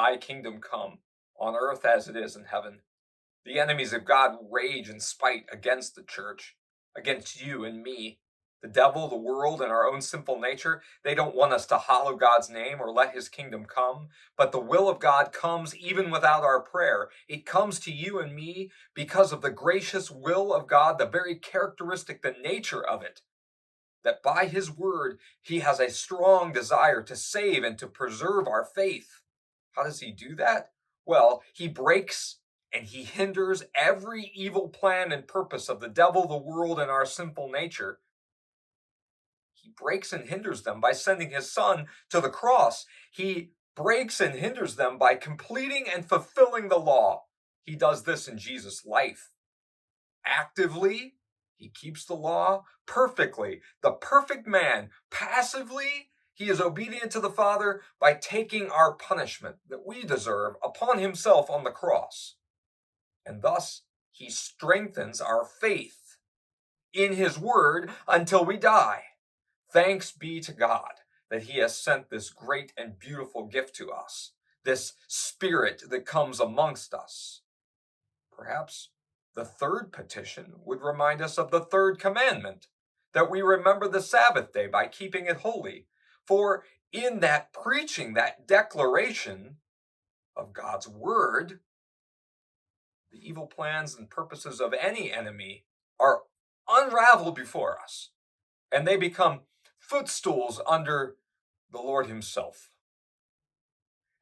thy kingdom come, on earth as it is in heaven. The enemies of God rage in spite against the church, against you and me. The devil, the world, and our own sinful nature, they don't want us to hallow God's name or let his kingdom come. But the will of God comes even without our prayer. It comes to you and me because of the gracious will of God, the very characteristic, the nature of it. That by his word, he has a strong desire to save and to preserve our faith. How does he do that? Well, he breaks and he hinders every evil plan and purpose of the devil, the world, and our sinful nature. He breaks and hinders them by sending his son to the cross. He breaks and hinders them by completing and fulfilling the law. He does this in Jesus' life. Actively, he keeps the law. Perfectly, the perfect man. Passively, he is obedient to the Father by taking our punishment that we deserve upon himself on the cross. And thus, he strengthens our faith in his word until we die. Thanks be to God that he has sent this great and beautiful gift to us, this Spirit that comes amongst us. Perhaps the third petition would remind us of the third commandment, that we remember the Sabbath day by keeping it holy. For in that preaching, that declaration of God's word, the evil plans and purposes of any enemy are unraveled before us, and they become footstools under the Lord himself.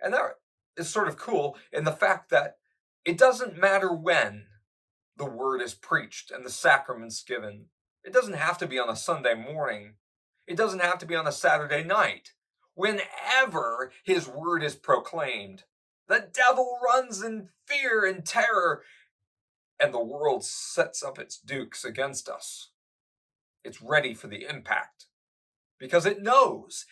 And that is sort of cool in the fact that it doesn't matter when the word is preached and the sacraments given. It doesn't have to be on a Sunday morning. It doesn't have to be on a Saturday night. Whenever his word is proclaimed, the devil runs in fear and terror, and the world sets up its dukes against us. It's ready for the impact because it knows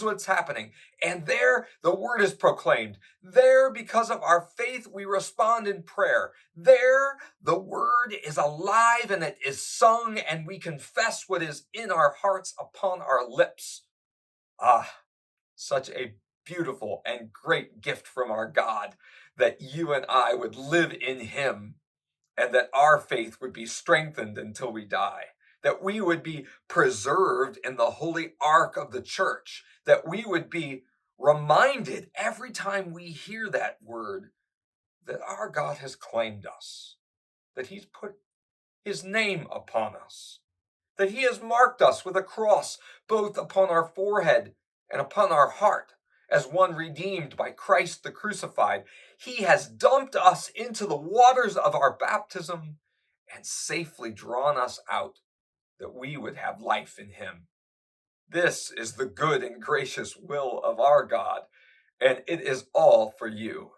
what's happening. And there the word is proclaimed. There, because of our faith, we respond in prayer. There the word is alive and it is sung, and we confess what is in our hearts upon our lips. Such a beautiful and great gift from our God, that you and I would live in him, and that our faith would be strengthened until we die, that we would be preserved in the holy ark of the church, that we would be reminded every time we hear that word that our God has claimed us, that he's put his name upon us, that he has marked us with a cross both upon our forehead and upon our heart as one redeemed by Christ the crucified. He has dumped us into the waters of our baptism and safely drawn us out, that we would have life in him. This is the good and gracious will of our God, and it is all for you.